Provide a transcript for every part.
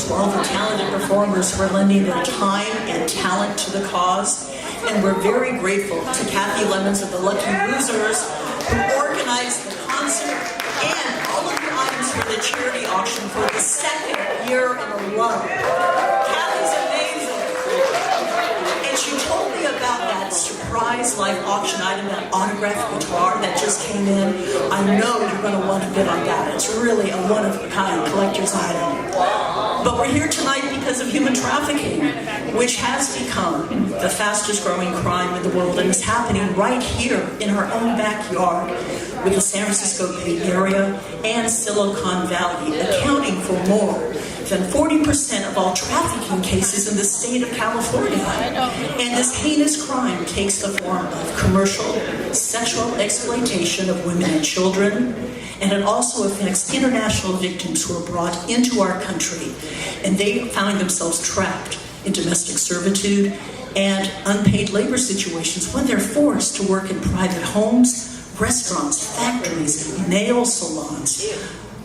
to all the talented performers for lending their time and talent to the cause. And we're very grateful to Kathy Lemons of the Lucky Losers, who organized the concert and all of the items for the charity auction for the second year in a row. Kathy's amazing. And she told me about that surprise live auction item, that autographed guitar that just came in. I know you're going to want to bid on that. It's really a one-of-a-kind collector's item. But we're here tonight because of human trafficking, which has become the fastest growing crime in the world and is happening right here in our own backyard, with the San Francisco Bay Area and Silicon Valley accounting for more than 40% of all trafficking cases in the state of California. And this heinous crime takes the form of commercial sexual exploitation of women and children, and it also affects international victims who are brought into our country, and they find themselves trapped in domestic servitude and unpaid labor situations when they're forced to work in private homes, restaurants, factories, nail salons,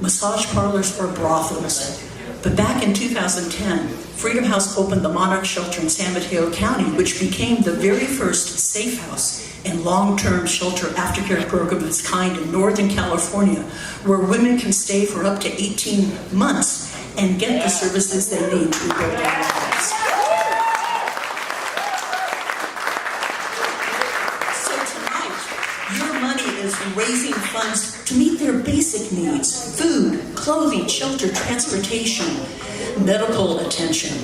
massage parlors, or brothels. But back in 2010, Freedom House opened the Monarch Shelter in San Mateo County, which became the very first safe house and long-term shelter aftercare program of its kind in Northern California, where women can stay for up to 18 months and get the services they need to rebuild their lives. Raising funds to meet their basic needs: food, clothing, shelter, transportation, medical attention,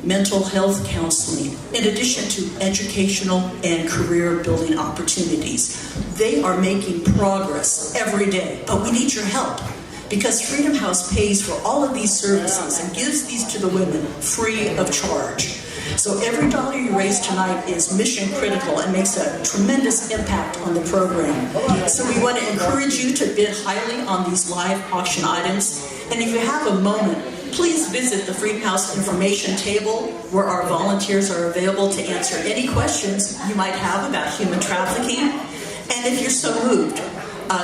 mental health counseling, in addition to educational and career building opportunities. They are making progress every day, but we need your help, because Freedom House pays for all of these services and gives these to the women free of charge. So every dollar you raise tonight is mission critical and makes a tremendous impact on the program. So we want to encourage you to bid highly on these live auction items. And if you have a moment, please visit the Freedom House information table, where our volunteers are available to answer any questions you might have about human trafficking. And if you're so moved,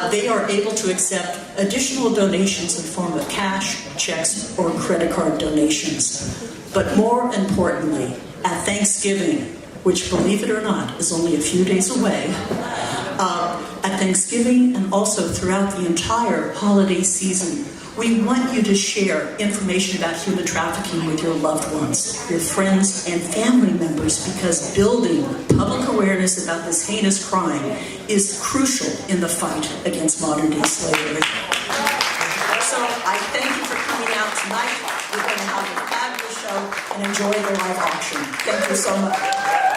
they are able to accept additional donations in the form of cash, checks, or credit card donations. But more importantly, at Thanksgiving, which, believe it or not, is only a few days away, at Thanksgiving and also throughout the entire holiday season, we want you to share information about human trafficking with your loved ones, your friends and family members, because building public awareness about this heinous crime is crucial in the fight against modern-day slavery. So I thank you for coming out tonight. We're going to have a fabulous show and enjoy the live auction. Thank you so much.